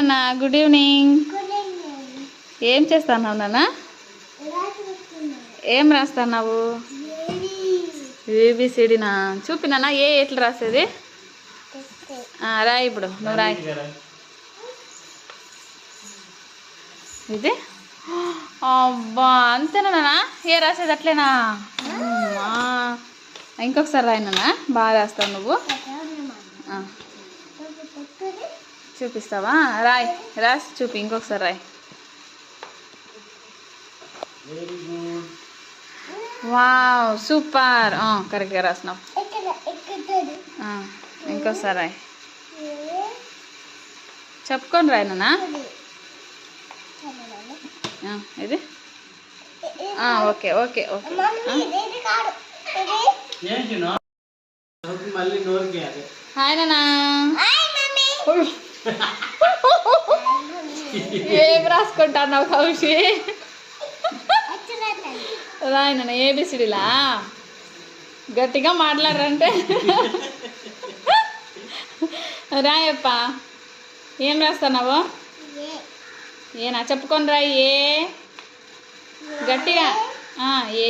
నాన్న, good evening. ఏం చేస్తున్నావు నాన్న? ఏం రాస్తున్నావు? ఏబిసిడినా? చూపినా ఏ ఎట్లా రాసేది? రాయి, ఇప్పుడు నువ్వు రాయి. ఇది అబ్బా, అంతేనా నాన్న? ఏ రాసేది అట్లేనా? ఇంకొకసారి రాయి నాన్న, బాగా రాస్తావు నువ్వు. చూపిస్తావా? రాయి, రాసి చూపి, ఇంకొకసారి రాయి. Wow, super. కరెక్ట్గా రాసినావు. ఇంకోసారి రాయి. చెప్పుకొని రాయి నాన్న. ఇది ఓకే ఓకే ఓకే. హాయ్ నాన్న. ఏం రాసుకుంటున్నావు కౌశి? రాయి నాన్న, ఏబిసిడిలా గట్టిగా మాట్లాడరంటే. రాయప్ప, ఏం రాస్తున్నావు? ఏనా చెప్పుకొని రాయి. ఏ గట్టిగా. ఏ